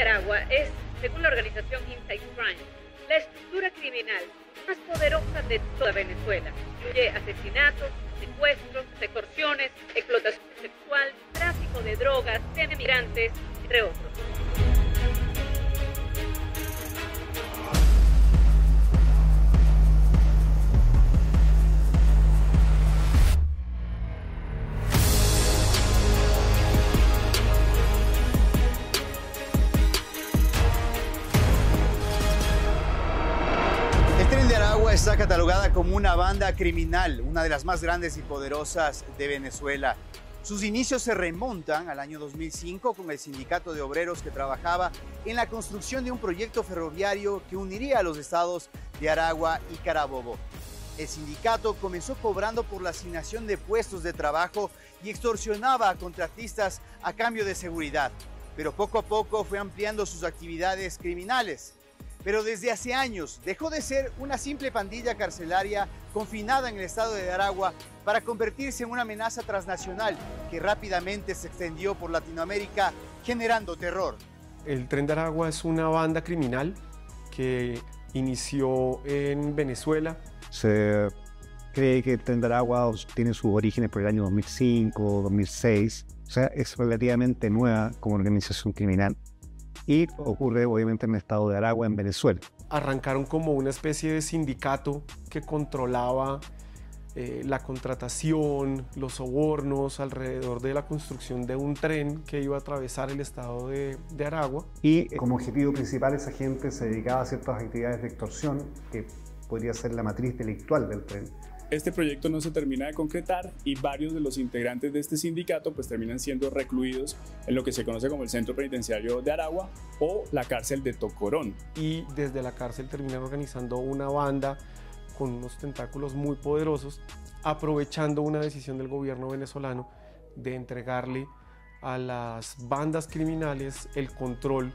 Aragua es, según la organización Insight Crime, la estructura criminal más poderosa de toda Venezuela. Incluye asesinatos, secuestros, extorsiones, explotación sexual, tráfico de drogas, de migrantes, entre otros. Está catalogada como una banda criminal, una de las más grandes y poderosas de Venezuela. Sus inicios se remontan al año 2005 con el sindicato de obreros que trabajaba en la construcción de un proyecto ferroviario que uniría a los estados de Aragua y Carabobo. El sindicato comenzó cobrando por la asignación de puestos de trabajo y extorsionaba a contratistas a cambio de seguridad, pero poco a poco fue ampliando sus actividades criminales. Pero desde hace años dejó de ser una simple pandilla carcelaria confinada en el estado de Aragua para convertirse en una amenaza transnacional que rápidamente se extendió por Latinoamérica, generando terror. El Tren de Aragua es una banda criminal que inició en Venezuela. Se cree que el Tren de Aragua tiene sus orígenes por el año 2005, 2006. O sea, es relativamente nueva como organización criminal. Y ocurre obviamente en el estado de Aragua, en Venezuela. Arrancaron como una especie de sindicato que controlaba la contratación, los sobornos alrededor de la construcción de un tren que iba a atravesar el estado de Aragua. Y como objetivo principal esa gente se dedicaba a ciertas actividades de extorsión que podría ser la matriz delictual del tren. Este proyecto no se termina de concretar y varios de los integrantes de este sindicato pues terminan siendo recluidos en lo que se conoce como el Centro Penitenciario de Aragua o la cárcel de Tocorón. Y desde la cárcel terminan organizando una banda con unos tentáculos muy poderosos, aprovechando una decisión del gobierno venezolano de entregarle a las bandas criminales el control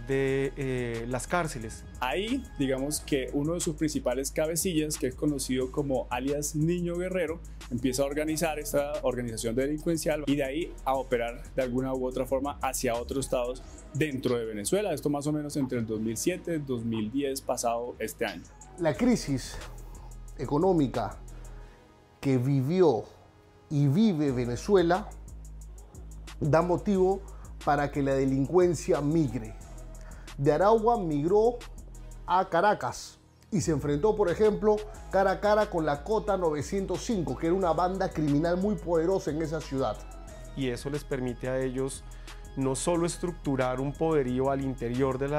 de las cárceles. Ahí, digamos que uno de sus principales cabecillas, que es conocido como alias Niño Guerrero, empieza a organizar esta organización delincuencial y de ahí a operar de alguna u otra forma hacia otros estados dentro de Venezuela. Esto más o menos entre el 2007 y 2010 pasado este año. La crisis económica que vivió y vive Venezuela da motivo para que la delincuencia migre. De Aragua migró a Caracas y se enfrentó, por ejemplo, cara a cara con la Cota 905, que era una banda criminal muy poderosa en esa ciudad. Y eso les permite a ellos no solo estructurar un poderío al interior de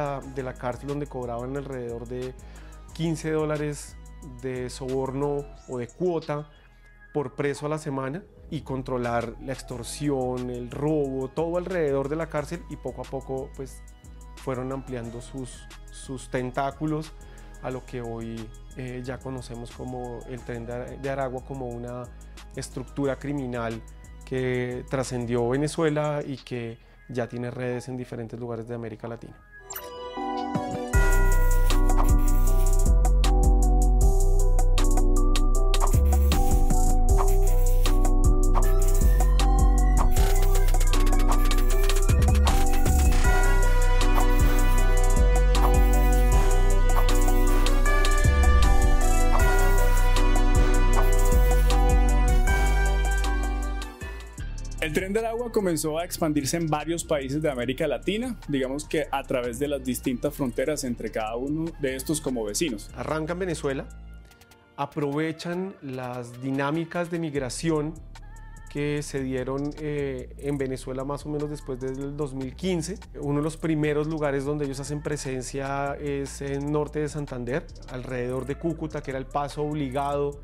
la cárcel, donde cobraban alrededor de $15 de soborno o de cuota por preso a la semana, y controlar la extorsión, el robo, todo alrededor de la cárcel, y poco a poco pues fueron ampliando sus tentáculos a lo que hoy ya conocemos como el Tren de Aragua, como una estructura criminal que trascendió Venezuela y que ya tiene redes en diferentes lugares de América Latina. El Tren de Aragua comenzó a expandirse en varios países de América Latina, digamos que a través de las distintas fronteras entre cada uno de estos como vecinos. Arranca en Venezuela, aprovechan las dinámicas de migración que se dieron en Venezuela más o menos después del 2015. Uno de los primeros lugares donde ellos hacen presencia es en norte de Santander, alrededor de Cúcuta, que era el paso obligado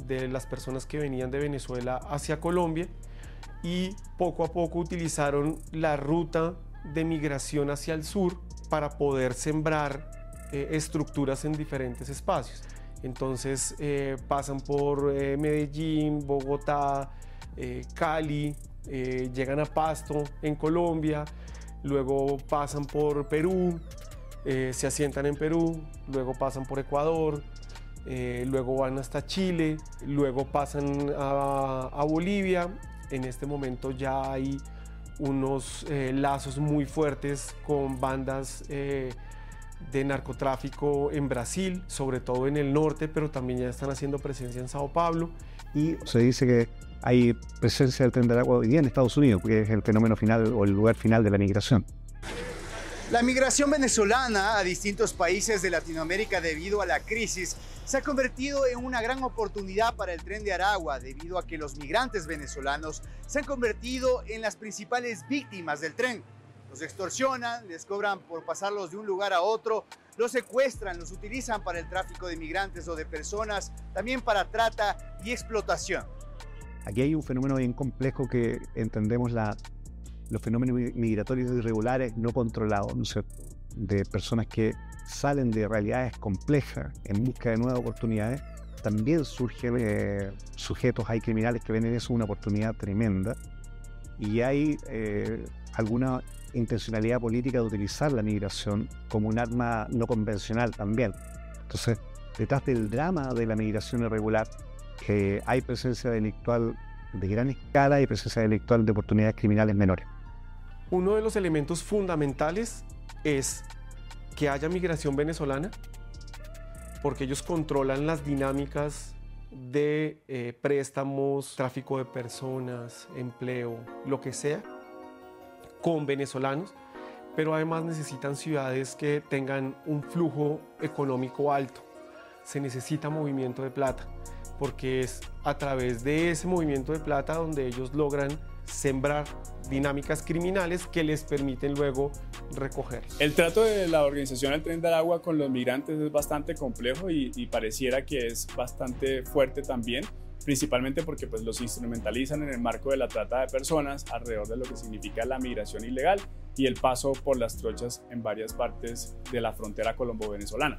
de las personas que venían de Venezuela hacia Colombia, y poco a poco utilizaron la ruta de migración hacia el sur para poder sembrar estructuras en diferentes espacios. Entonces pasan por Medellín, Bogotá, Cali, llegan a Pasto en Colombia, luego pasan por Perú, se asientan en Perú, luego pasan por Ecuador, luego van hasta Chile, luego pasan a Bolivia. En este momento ya hay unos lazos muy fuertes con bandas de narcotráfico en Brasil, sobre todo en el norte, pero también ya están haciendo presencia en Sao Paulo. Y se dice que hay presencia del Tren de Aragua hoy día en Estados Unidos, porque es el fenómeno final o el lugar final de la migración. La migración venezolana a distintos países de Latinoamérica debido a la crisis se ha convertido en una gran oportunidad para el Tren de Aragua, debido a que los migrantes venezolanos se han convertido en las principales víctimas del tren. Los extorsionan, les cobran por pasarlos de un lugar a otro, los secuestran, los utilizan para el tráfico de migrantes o de personas, también para trata y explotación. Aquí hay un fenómeno bien complejo que entendemos los fenómenos migratorios irregulares no controlados, ¿no es cierto? De personas que salen de realidades complejas en busca de nuevas oportunidades. También surgen sujetos, hay criminales que ven en eso una oportunidad tremenda, y hay alguna intencionalidad política de utilizar la migración como un arma no convencional también. Entonces, detrás del drama de la migración irregular hay presencia delictual de gran escala y presencia delictual de oportunidades criminales menores. Uno de los elementos fundamentales es que haya migración venezolana, porque ellos controlan las dinámicas de préstamos, tráfico de personas, empleo, lo que sea, con venezolanos, pero además necesitan ciudades que tengan un flujo económico alto. Se necesita movimiento de plata, porque es a través de ese movimiento de plata donde ellos logran sembrar dinámicas criminales que les permiten luego recoger. El trato de la organización El Tren de Aragua con los migrantes es bastante complejo y pareciera que es bastante fuerte también, principalmente porque pues, los instrumentalizan en el marco de la trata de personas alrededor de lo que significa la migración ilegal y el paso por las trochas en varias partes de la frontera colombo-venezolana.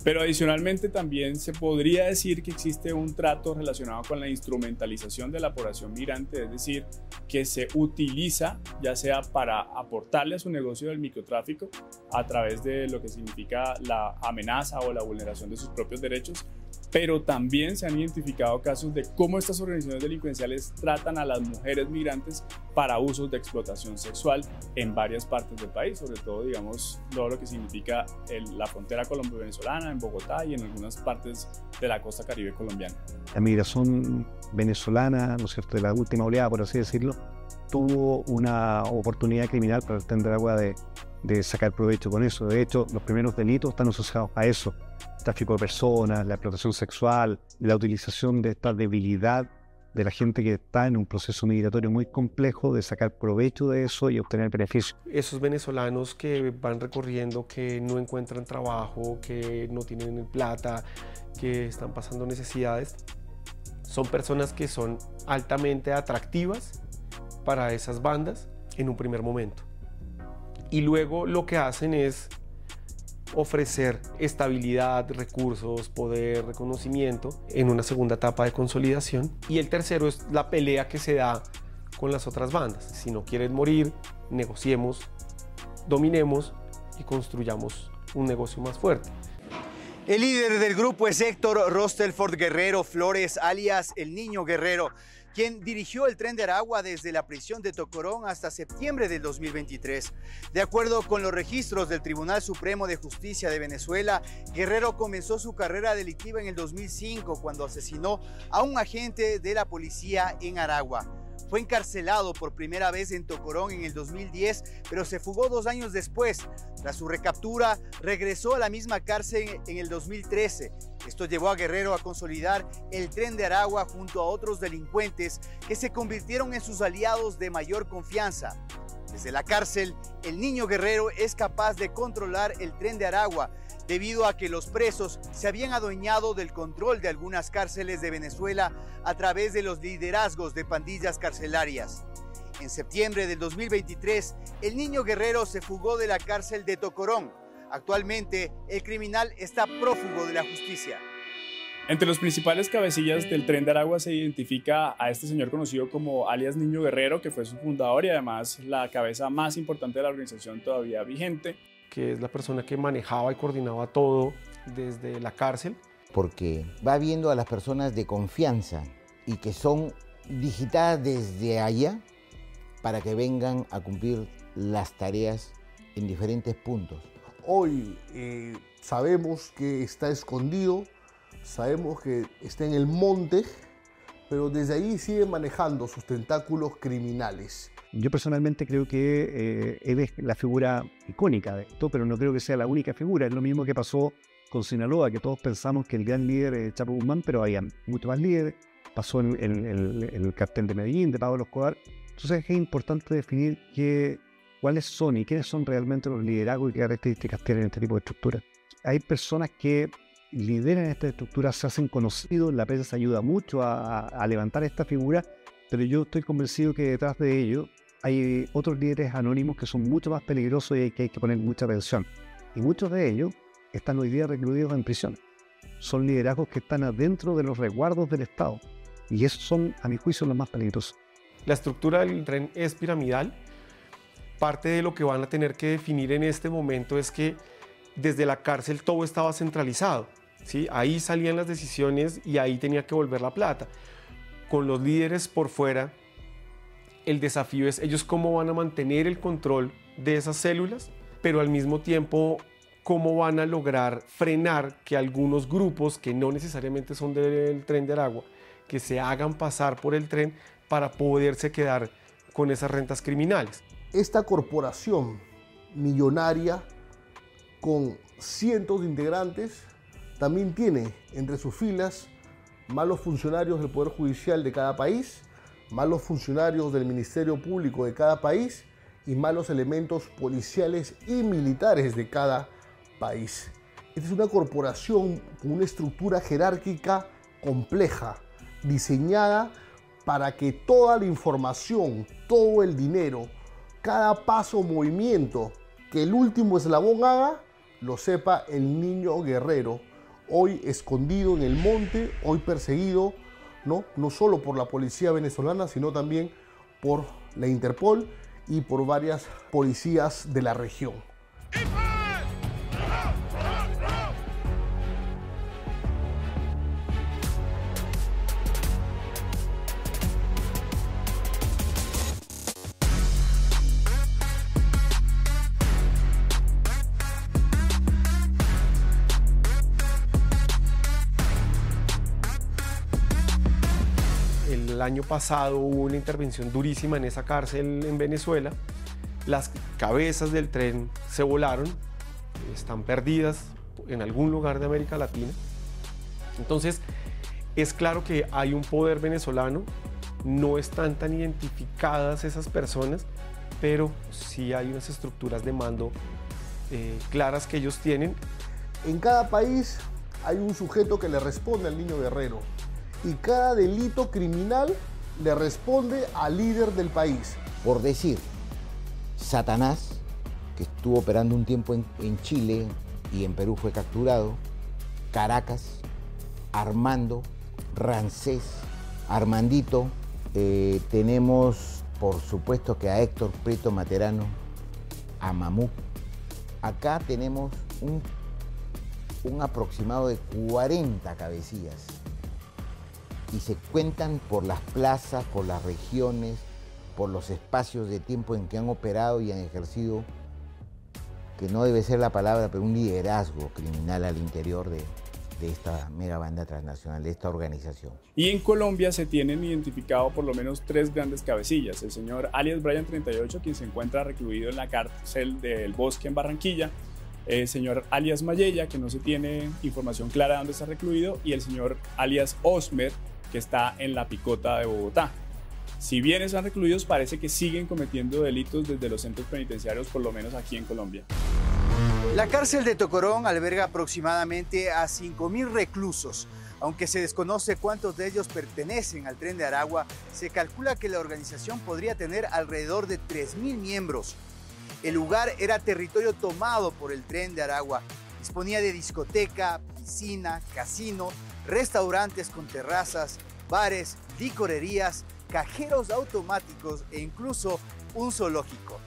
Pero adicionalmente también se podría decir que existe un trato relacionado con la instrumentalización de la población migrante, es decir, que se utiliza ya sea para aportarle a su negocio del microtráfico a través de lo que significa la amenaza o la vulneración de sus propios derechos, pero también se han identificado casos de cómo estas organizaciones delincuenciales tratan a las mujeres migrantes para usos de explotación sexual en varias partes del país, sobre todo, digamos, todo lo que significa la frontera colombo-venezolana, en Bogotá y en algunas partes de la costa caribe colombiana. La migración venezolana, ¿no es cierto?, de la última oleada, por así decirlo, tuvo una oportunidad criminal para el Tren de Aragua de sacar provecho con eso. De hecho, los primeros delitos están asociados a eso: tráfico de personas, la explotación sexual, la utilización de esta debilidad de la gente que está en un proceso migratorio muy complejo, de sacar provecho de eso y obtener beneficios. Esos venezolanos que van recorriendo, que no encuentran trabajo, que no tienen plata, que están pasando necesidades, son personas que son altamente atractivas para esas bandas en un primer momento. Y luego lo que hacen es ofrecer estabilidad, recursos, poder, reconocimiento en una segunda etapa de consolidación. Y el tercero es la pelea que se da con las otras bandas. Si no quieren morir, negociemos, dominemos y construyamos un negocio más fuerte. El líder del grupo es Héctor Rostelford Guerrero Flores, alias El Niño Guerrero, quien dirigió el Tren de Aragua desde la prisión de Tocorón hasta septiembre del 2023. De acuerdo con los registros del Tribunal Supremo de Justicia de Venezuela, Guerrero comenzó su carrera delictiva en el 2005 cuando asesinó a un agente de la policía en Aragua. Fue encarcelado por primera vez en Tocorón en el 2010, pero se fugó 2 años después. Tras su recaptura, regresó a la misma cárcel en el 2013. Esto llevó a Guerrero a consolidar el Tren de Aragua junto a otros delincuentes que se convirtieron en sus aliados de mayor confianza. Desde la cárcel, el Niño Guerrero es capaz de controlar el Tren de Aragua, debido a que los presos se habían adueñado del control de algunas cárceles de Venezuela a través de los liderazgos de pandillas carcelarias. En septiembre del 2023, el Niño Guerrero se fugó de la cárcel de Tocorón. Actualmente, el criminal está prófugo de la justicia. Entre los principales cabecillas del Tren de Aragua se identifica a este señor conocido como alias Niño Guerrero, que fue su fundador y además la cabeza más importante de la organización todavía vigente, que es la persona que manejaba y coordinaba todo desde la cárcel. Porque va viendo a las personas de confianza y que son digitadas desde allá para que vengan a cumplir las tareas en diferentes puntos. Hoy sabemos que está escondido, sabemos que está en el monte, pero desde ahí sigue manejando sus tentáculos criminales. Yo personalmente creo que él es la figura icónica de esto, pero no creo que sea la única figura. Es lo mismo que pasó con Sinaloa, que todos pensamos que el gran líder es Chapo Guzmán, pero había muchos más líderes. Pasó en el cartel de Medellín, de Pablo Escobar. Entonces es importante definir cuáles son y quiénes son realmente los liderazgos y qué características tienen este tipo de estructuras. Hay personas que lideran estas estructuras, se hacen conocidos, la prensa se ayuda mucho a levantar esta figura, pero yo estoy convencido que detrás de ello hay otros líderes anónimos que son mucho más peligrosos y que hay que poner mucha atención. Y muchos de ellos están hoy día recluidos en prisión. Son liderazgos que están adentro de los resguardos del Estado. Y esos son, a mi juicio, los más peligrosos. La estructura del tren es piramidal. Parte de lo que van a tener que definir en este momento es que desde la cárcel todo estaba centralizado, ¿sí? Ahí salían las decisiones y ahí tenía que volver la plata. Con los líderes por fuera, el desafío es ellos cómo van a mantener el control de esas células, pero al mismo tiempo cómo van a lograr frenar que algunos grupos que no necesariamente son del Tren de Aragua, que se hagan pasar por el tren para poderse quedar con esas rentas criminales. Esta corporación millonaria con cientos de integrantes también tiene entre sus filas malos funcionarios del Poder Judicial de cada país, malos funcionarios del Ministerio Público de cada país y malos elementos policiales y militares de cada país. Esta es una corporación con una estructura jerárquica compleja, diseñada para que toda la información, todo el dinero, cada paso o movimiento que el último eslabón haga, lo sepa el niño guerrero, hoy escondido en el monte, hoy perseguido, no solo por la policía venezolana, sino también por la Interpol y por varias policías de la región. El año pasado hubo una intervención durísima en esa cárcel en Venezuela. Las cabezas del tren se volaron, están perdidas en algún lugar de América Latina. Entonces, es claro que hay un poder venezolano, no están tan identificadas esas personas, pero sí hay unas estructuras de mando claras que ellos tienen. En cada país hay un sujeto que le responde al niño guerrero y cada delito criminal le responde al líder del país. Por decir, Satanás, que estuvo operando un tiempo en Chile y en Perú fue capturado, Caracas, Armando, Rancés, Armandito, tenemos por supuesto que a Héctor Prieto Materano, a Mamú. Acá tenemos un aproximado de 40 cabecillas y se cuentan por las plazas, por las regiones, por los espacios de tiempo en que han operado y han ejercido, que no debe ser la palabra, pero un liderazgo criminal al interior de esta mega banda transnacional, de esta organización. Y en Colombia se tienen identificado por lo menos 3 grandes cabecillas. El señor alias Brian 38, quien se encuentra recluido en la cárcel del Bosque en Barranquilla, el señor alias Mayella, que no se tiene información clara de dónde está recluido, y el señor alias Osmer, que está en la Picota de Bogotá. Si bien están recluidos, parece que siguen cometiendo delitos desde los centros penitenciarios, por lo menos aquí en Colombia. La cárcel de Tocorón alberga aproximadamente a 5.000 reclusos. Aunque se desconoce cuántos de ellos pertenecen al Tren de Aragua, se calcula que la organización podría tener alrededor de 3.000 miembros. El lugar era territorio tomado por el Tren de Aragua. Disponía de discoteca, piscina, casino, restaurantes con terrazas, bares, licorerías, cajeros automáticos e incluso un zoológico.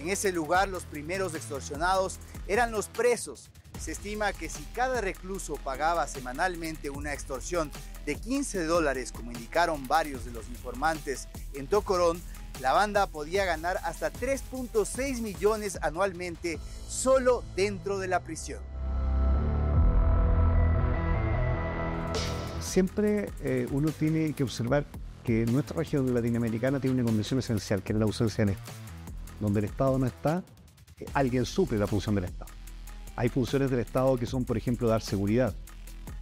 En ese lugar los primeros extorsionados eran los presos. Se estima que si cada recluso pagaba semanalmente una extorsión de $15, como indicaron varios de los informantes en Tocorón, la banda podía ganar hasta 3.6 millones anualmente solo dentro de la prisión. Siempre uno tiene que observar que nuestra región latinoamericana tiene una condición esencial, que es la ausencia del Estado. Donde el Estado no está, alguien suple la función del Estado. Hay funciones del Estado que son, por ejemplo, dar seguridad.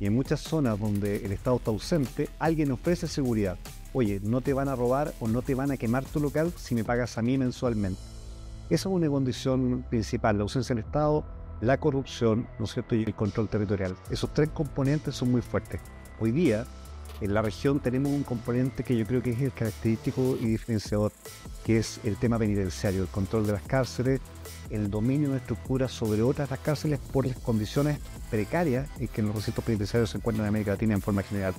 Y en muchas zonas donde el Estado está ausente, alguien ofrece seguridad. Oye, no te van a robar o no te van a quemar tu local si me pagas a mí mensualmente. Esa es una condición principal, la ausencia del Estado, la corrupción, ¿no es cierto?, y el control territorial. Esos tres componentes son muy fuertes. Hoy día, en la región tenemos un componente que yo creo que es el característico y diferenciador, que es el tema penitenciario, el control de las cárceles, el dominio de estructuras sobre otras las cárceles por las condiciones precarias en que los recintos penitenciarios se encuentran en América Latina en forma general.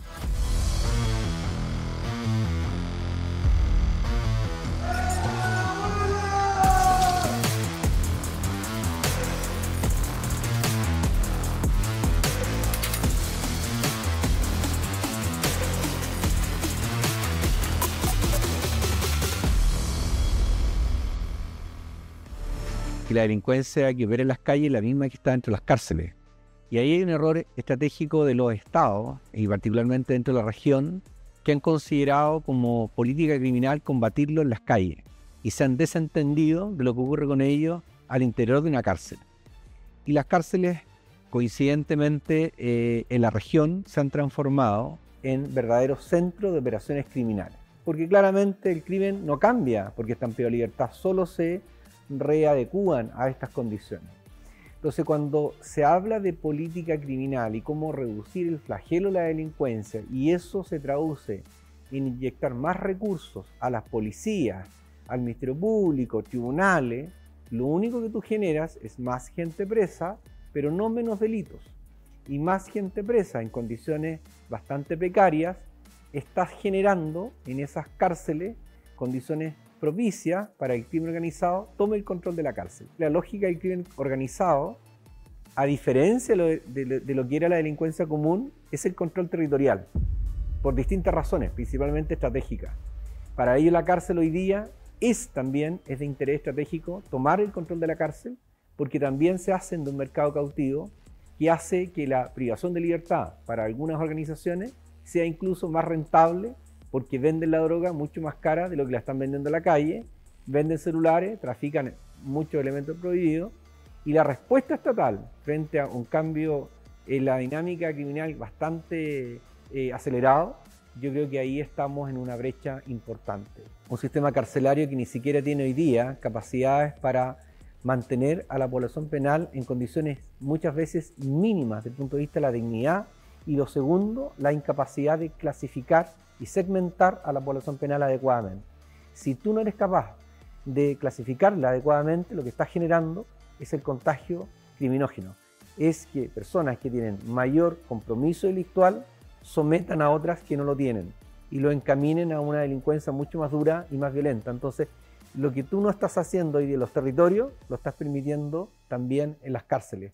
Que la delincuencia que opera en las calles es la misma que está dentro de las cárceles. Y ahí hay un error estratégico de los estados, y particularmente dentro de la región, que han considerado como política criminal combatirlo en las calles y se han desentendido de lo que ocurre con ellos al interior de una cárcel. Y las cárceles, coincidentemente, en la región se han transformado en verdaderos centros de operaciones criminales. Porque claramente el crimen no cambia porque están privados de libertad, solo se readecúan a estas condiciones. Entonces, cuando se habla de política criminal y cómo reducir el flagelo de la delincuencia, y eso se traduce en inyectar más recursos a las policías, al Ministerio Público, tribunales, lo único que tú generas es más gente presa, pero no menos delitos. Y más gente presa en condiciones bastante precarias, estás generando en esas cárceles condiciones propicia para que el crimen organizado tome el control de la cárcel. La lógica del crimen organizado, a diferencia de lo que era la delincuencia común, es el control territorial, por distintas razones, principalmente estratégicas. Para ello la cárcel hoy día es de interés estratégico tomar el control de la cárcel, porque también se hacen de un mercado cautivo que hace que la privación de libertad para algunas organizaciones sea incluso más rentable, porque venden la droga mucho más cara de lo que la están vendiendo en la calle, venden celulares, trafican muchos elementos prohibidos, y la respuesta estatal frente a un cambio en la dinámica criminal bastante acelerado, yo creo que ahí estamos en una brecha importante. Un sistema carcelario que ni siquiera tiene hoy día capacidades para mantener a la población penal en condiciones muchas veces mínimas desde el punto de vista de la dignidad, y lo segundo, la incapacidad de clasificar y segmentar a la población penal adecuadamente. Si tú no eres capaz de clasificarla adecuadamente, lo que estás generando es el contagio criminógeno. Es que personas que tienen mayor compromiso delictual sometan a otras que no lo tienen y lo encaminen a una delincuencia mucho más dura y más violenta. Entonces, lo que tú no estás haciendo hoy en los territorios, lo estás permitiendo también en las cárceles.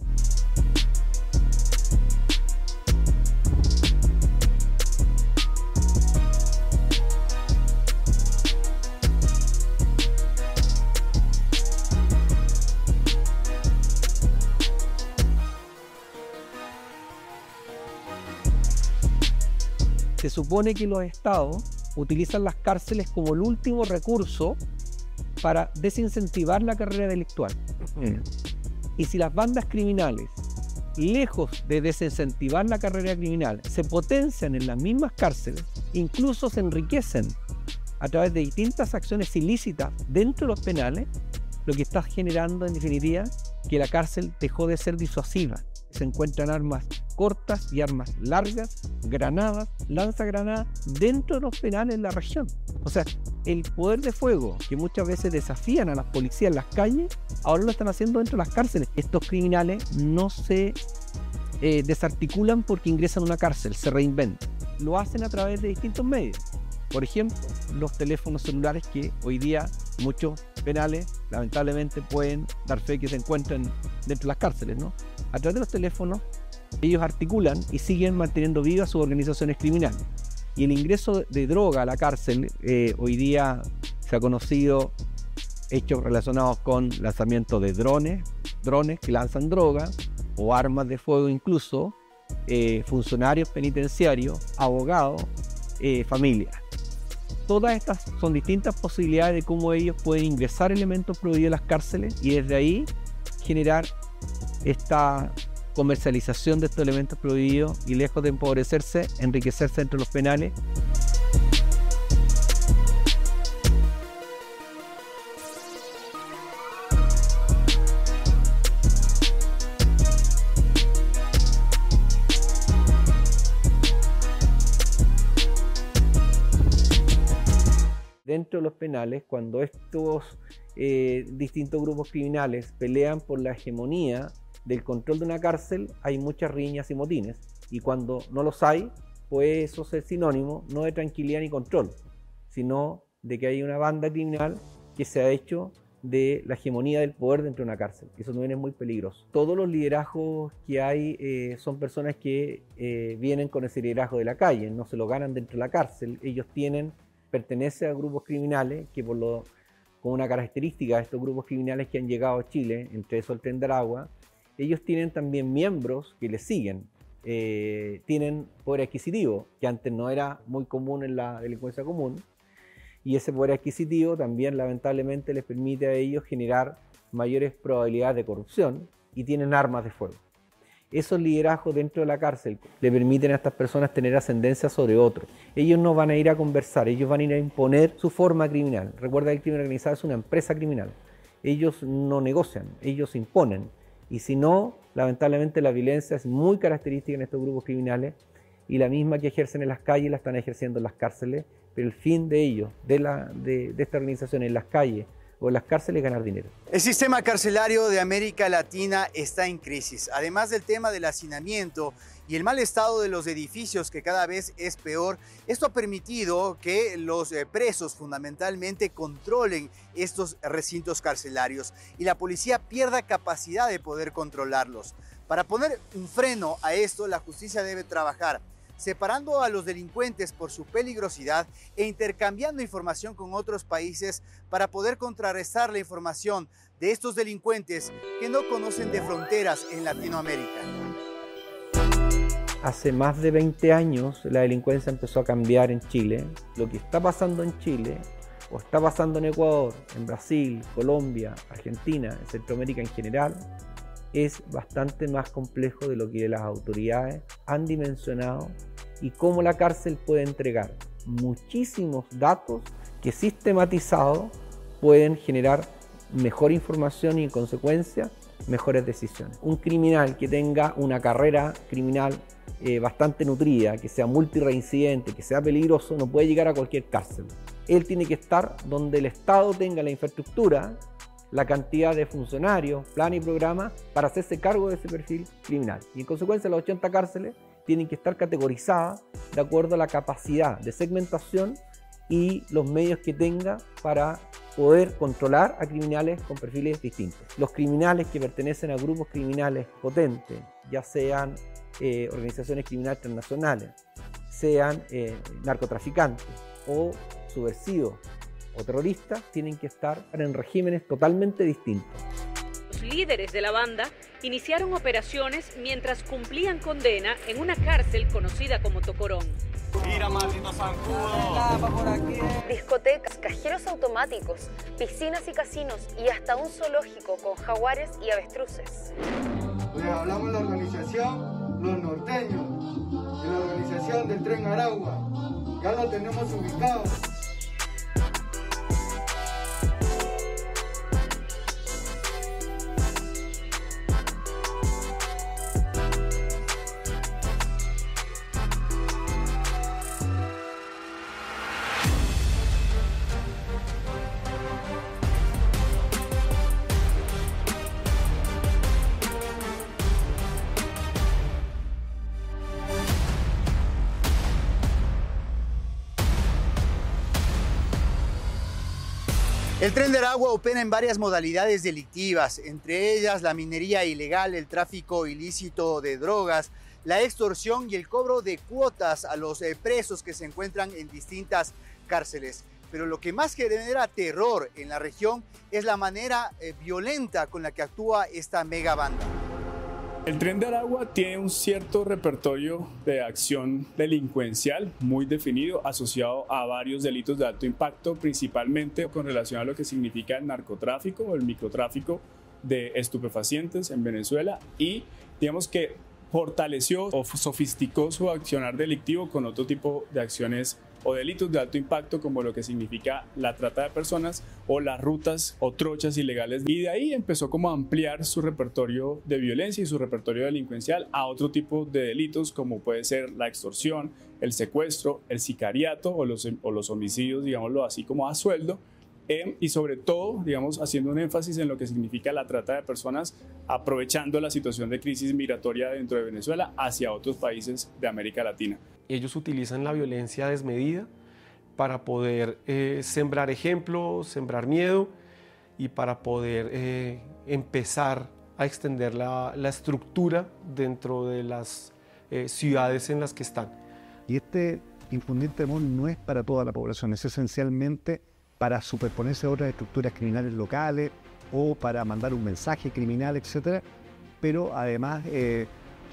Se supone que los estados utilizan las cárceles como el último recurso para desincentivar la carrera delictual. Y si las bandas criminales, lejos de desincentivar la carrera criminal, se potencian en las mismas cárceles, incluso se enriquecen a través de distintas acciones ilícitas dentro de los penales, lo que está generando en definitiva que la cárcel dejó de ser disuasiva. Se encuentran armas cortas y armas largas, granadas, lanzagranadas dentro de los penales en la región. O sea, el poder de fuego que muchas veces desafían a las policías en las calles, ahora lo están haciendo dentro de las cárceles. Estos criminales no se desarticulan porque ingresan a una cárcel, se reinventan. Lo hacen a través de distintos medios. Por ejemplo, los teléfonos celulares que hoy día muchos penales lamentablemente pueden dar fe que se encuentran dentro de las cárceles, ¿no? A través de los teléfonos ellos articulan y siguen manteniendo vivas sus organizaciones criminales. Y el ingreso de droga a la cárcel hoy día Se ha conocido hechos relacionados con lanzamiento de drones que lanzan droga o armas de fuego incluso, funcionarios penitenciarios, abogados, familias. Todas estas son distintas posibilidades de cómo ellos pueden ingresar elementos prohibidos a las cárceles y desde ahí generar esta comercialización de estos elementos prohibidos y lejos de empobrecerse, enriquecerse entre los penales. Dentro de los penales, cuando estos distintos grupos criminales pelean por la hegemonía del control de una cárcel, hay muchas riñas y motines. Y cuando no los hay, puede eso ser sinónimo no de tranquilidad ni control, sino de que hay una banda criminal que se ha hecho de la hegemonía del poder dentro de una cárcel. Eso también es muy peligroso. Todos los liderazgos que hay son personas que vienen con ese liderazgo de la calle, no se lo ganan dentro de la cárcel. Ellos pertenecen a grupos criminales que con una característica de estos grupos criminales que han llegado a Chile, entre eso el Tren de Aragua, ellos tienen también miembros que les siguen, tienen poder adquisitivo, que antes no era muy común en la delincuencia común, y ese poder adquisitivo también lamentablemente les permite a ellos generar mayores probabilidades de corrupción y tienen armas de fuego. Esos liderazgos dentro de la cárcel le permiten a estas personas tener ascendencia sobre otros. Ellos no van a ir a conversar, ellos van a ir a imponer su forma criminal. Recuerda que el crimen organizado es una empresa criminal. Ellos no negocian, ellos imponen. Y si no, lamentablemente la violencia es muy característica en estos grupos criminales y la misma que ejercen en las calles la están ejerciendo en las cárceles, pero el fin de ellos, de esta organización en las calles o en las cárceles, es ganar dinero. El sistema carcelario de América Latina está en crisis. Además del tema del hacinamiento y el mal estado de los edificios, que cada vez es peor, esto ha permitido que los presos fundamentalmente controlen estos recintos carcelarios y la policía pierda capacidad de poder controlarlos. Para poner un freno a esto, la justicia debe trabajar separando a los delincuentes por su peligrosidad e intercambiando información con otros países para poder contrarrestar la información de estos delincuentes que no conocen de fronteras en Latinoamérica. Hace más de 20 años la delincuencia empezó a cambiar en Chile. Lo que está pasando en Chile o está pasando en Ecuador, en Brasil, Colombia, Argentina, en Centroamérica en general, es bastante más complejo de lo que las autoridades han dimensionado y cómo la cárcel puede entregar muchísimos datos que sistematizados pueden generar mejor información y en consecuencia mejores decisiones. Un criminal que tenga una carrera criminal bastante nutrida, que sea multireincidente, que sea peligroso, no puede llegar a cualquier cárcel. Él tiene que estar donde el Estado tenga la infraestructura, la cantidad de funcionarios, plan y programa para hacerse cargo de ese perfil criminal. Y en consecuencia las 80 cárceles tienen que estar categorizadas de acuerdo a la capacidad de segmentación y los medios que tenga para poder controlar a criminales con perfiles distintos. Los criminales que pertenecen a grupos criminales potentes, ya sean organizaciones criminales transnacionales, sean narcotraficantes o subversivos o terroristas, tienen que estar en regímenes totalmente distintos. Los líderes de la banda iniciaron operaciones mientras cumplían condena en una cárcel conocida como Tocorón. Mira, maldito zancudo. Discotecas, cajeros automáticos, piscinas y casinos y hasta un zoológico con jaguares y avestruces. Pues hablamos de la organización Los Norteños, de la organización del Tren Aragua. Ya lo tenemos ubicado. El Tren de Aragua opera en varias modalidades delictivas, entre ellas la minería ilegal, el tráfico ilícito de drogas, la extorsión y el cobro de cuotas a los presos que se encuentran en distintas cárceles. pero lo que más genera terror en la región es la manera violenta con la que actúa esta megabanda. El Tren de Aragua tiene un cierto repertorio de acción delincuencial muy definido, asociado a varios delitos de alto impacto, principalmente con relación a lo que significa el narcotráfico o el microtráfico de estupefacientes en Venezuela, y digamos que fortaleció o sofisticó su accionar delictivo con otro tipo de acciones o delitos de alto impacto, como lo que significa la trata de personas o las rutas o trochas ilegales. Y de ahí empezó como a ampliar su repertorio de violencia y su repertorio delincuencial a otro tipo de delitos, como puede ser la extorsión, el secuestro, el sicariato o los homicidios, digámoslo así, como a sueldo. Y sobre todo, digamos, haciendo un énfasis en lo que significa la trata de personas, aprovechando la situación de crisis migratoria dentro de Venezuela hacia otros países de América Latina. Ellos utilizan la violencia desmedida para poder sembrar ejemplos, sembrar miedo y para poder empezar a extender la estructura dentro de las ciudades en las que están. Y este infundir temor no es para toda la población, es esencialmente para superponerse a otras estructuras criminales locales o para mandar un mensaje criminal, etc. Pero además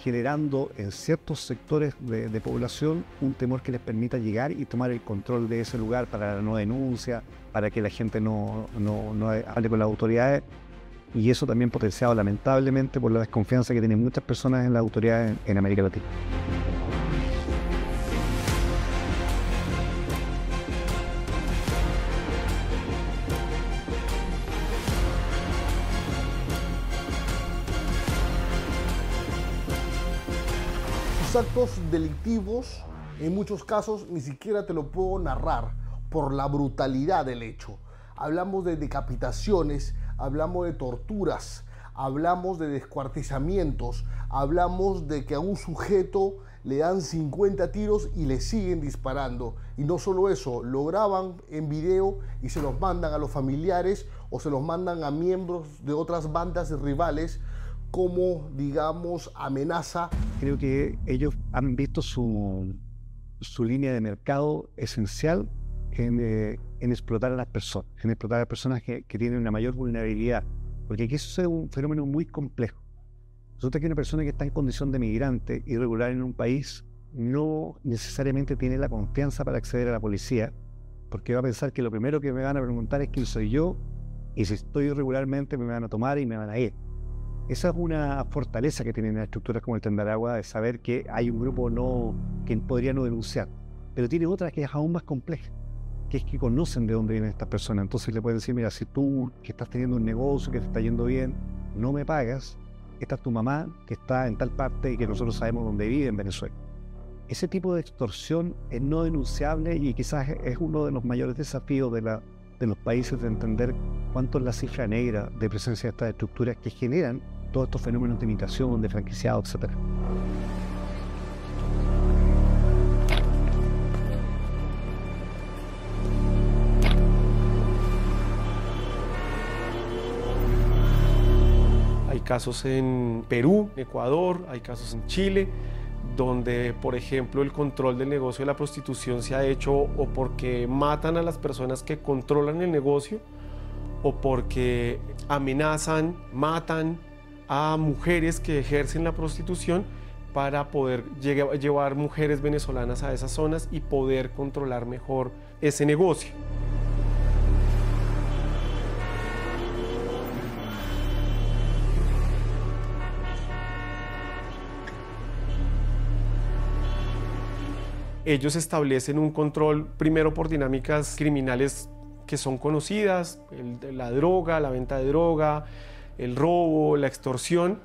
generando en ciertos sectores de población un temor que les permita llegar y tomar el control de ese lugar para la no denuncia, para que la gente no hable con las autoridades. Y eso también potenciado lamentablemente por la desconfianza que tienen muchas personas en las autoridades en América Latina. Actos delictivos, en muchos casos ni siquiera te lo puedo narrar por la brutalidad del hecho. Hablamos de decapitaciones, hablamos de torturas, hablamos de descuartizamientos, hablamos de que a un sujeto le dan 50 tiros y le siguen disparando. Y no solo eso, lo graban en video y se los mandan a los familiares o se los mandan a miembros de otras bandas rivales como, digamos, amenaza. Creo que ellos han visto su línea de mercado esencial en explotar a las personas, que tienen una mayor vulnerabilidad, porque aquí eso es un fenómeno muy complejo. Resulta que una persona que está en condición de migrante irregular en un país no necesariamente tiene la confianza para acceder a la policía, porque va a pensar que lo primero que me van a preguntar es quién soy yo, y si estoy irregularmente me van a tomar y me van a ir. Esa es una fortaleza que tienen las estructuras como el Tren de Aragua, de saber que hay un grupo que podría no denunciar, pero tiene otra que es aún más compleja, que es que conocen de dónde vienen estas personas. Entonces le pueden decir, mira, si tú que estás teniendo un negocio, que te está yendo bien, no me pagas, esta es tu mamá que está en tal parte y que nosotros sabemos dónde vive en Venezuela. Ese tipo de extorsión es no denunciable y quizás es uno de los mayores desafíos de los países de entender cuánto es la cifra negra de presencia de estas estructuras que generan todos estos fenómenos de imitación, de franquiciado, etc. Hay casos en Perú, Ecuador, hay casos en Chile, donde, por ejemplo, el control del negocio de la prostitución se ha hecho o porque matan a las personas que controlan el negocio o porque amenazan, matan a mujeres que ejercen la prostitución para poder llevar mujeres venezolanas a esas zonas y poder controlar mejor ese negocio. Ellos establecen un control primero por dinámicas criminales que son conocidas, la droga, la venta de droga, el robo, la extorsión,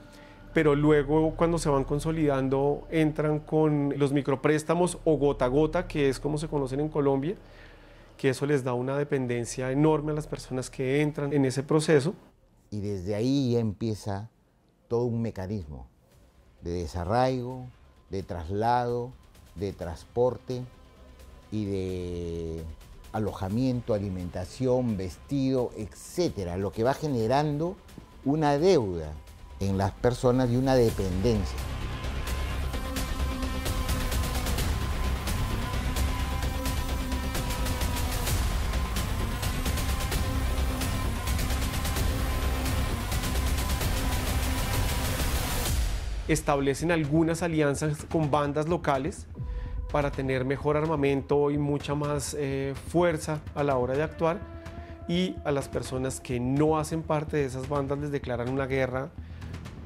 pero luego cuando se van consolidando entran con los micropréstamos o gota a gota, que es como se conocen en Colombia, que eso les da una dependencia enorme a las personas que entran en ese proceso. Y desde ahí ya empieza todo un mecanismo de desarraigo, de traslado, de transporte y de alojamiento, alimentación, vestido, etcétera, lo que va generando una deuda en las personas y una dependencia. establecen algunas alianzas con bandas locales para tener mejor armamento y mucha más fuerza a la hora de actuar, y a las personas que no hacen parte de esas bandas les declaran una guerra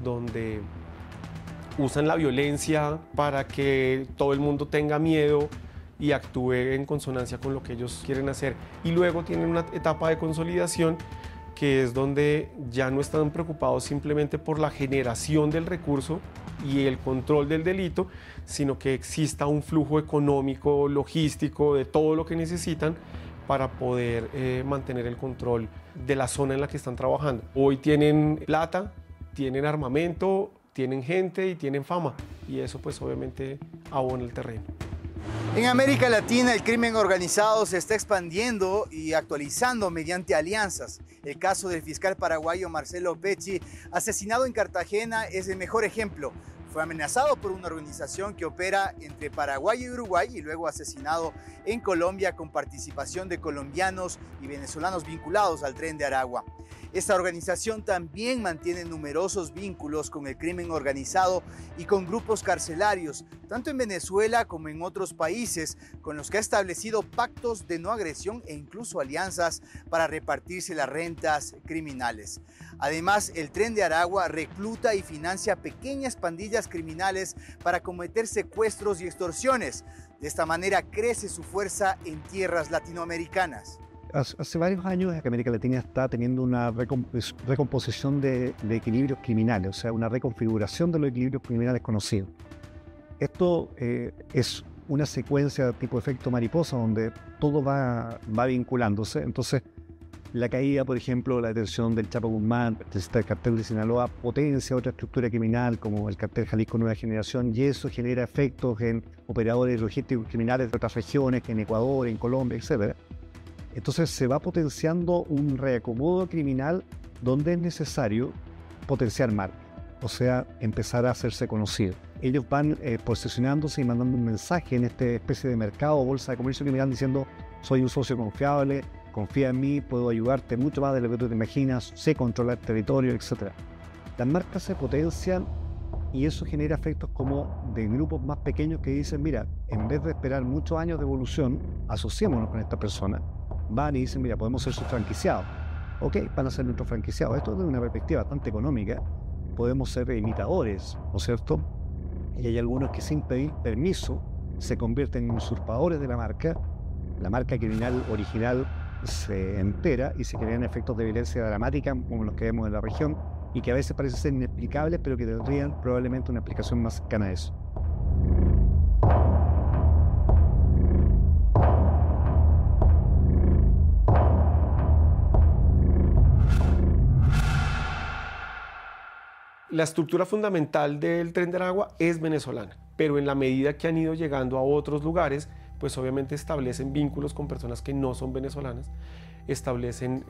donde usan la violencia para que todo el mundo tenga miedo y actúe en consonancia con lo que ellos quieren hacer. Y luego tienen una etapa de consolidación, que es donde ya no están preocupados simplemente por la generación del recurso y el control del delito, sino que exista un flujo económico, logístico, de todo lo que necesitan para poder mantener el control de la zona en la que están trabajando. Hoy tienen plata, tienen armamento, tienen gente y tienen fama, y eso pues obviamente abona el terreno. En América Latina el crimen organizado se está expandiendo y actualizando mediante alianzas. El caso del fiscal paraguayo Marcelo Pecci, asesinado en Cartagena, es el mejor ejemplo. Fue amenazado por una organización que opera entre Paraguay y Uruguay y luego asesinado en Colombia con participación de colombianos y venezolanos vinculados al Tren de Aragua. Esta organización también mantiene numerosos vínculos con el crimen organizado y con grupos carcelarios, tanto en Venezuela como en otros países, con los que ha establecido pactos de no agresión e incluso alianzas para repartirse las rentas criminales. Además, el Tren de Aragua recluta y financia pequeñas pandillas criminales para cometer secuestros y extorsiones. De esta manera crece su fuerza en tierras latinoamericanas. Hace varios años que América Latina está teniendo una recomposición de equilibrios criminales, o sea, una reconfiguración de los equilibrios criminales conocidos. Esto es una secuencia tipo efecto mariposa donde todo va vinculándose. Entonces, la caída, por ejemplo, la detención del Chapo Guzmán, del cartel de Sinaloa, potencia otra estructura criminal como el cartel Jalisco Nueva Generación, y eso genera efectos en operadores logísticos criminales de otras regiones, en Ecuador, en Colombia, etc. Entonces se va potenciando un reacomodo criminal donde es necesario potenciar marca, o sea, empezar a hacerse conocido. Ellos van posicionándose y mandando un mensaje en esta especie de mercado o bolsa de comercio criminal diciendo: soy un socio confiable, confía en mí, puedo ayudarte mucho más de lo que tú te imaginas, sé controlar territorio, etc. Las marcas se potencian y eso genera efectos como de grupos más pequeños que dicen: mira, en vez de esperar muchos años de evolución, asociémonos con esta persona. Van y dicen: mira, podemos ser sus franquiciados. Ok, van a ser nuestros franquiciados. Esto desde una perspectiva bastante económica. Podemos ser imitadores, ¿no es cierto? Y hay algunos que sin pedir permiso se convierten en usurpadores de la marca criminal original se entera y se crean efectos de violencia dramática como los que vemos en la región y que a veces parecen ser inexplicables, pero que tendrían probablemente una explicación más cercana a eso. La estructura fundamental del Tren de Aragua es venezolana, pero en la medida que han ido llegando a otros lugares, pues obviamente establecen vínculos con personas que no son venezolanas, establecen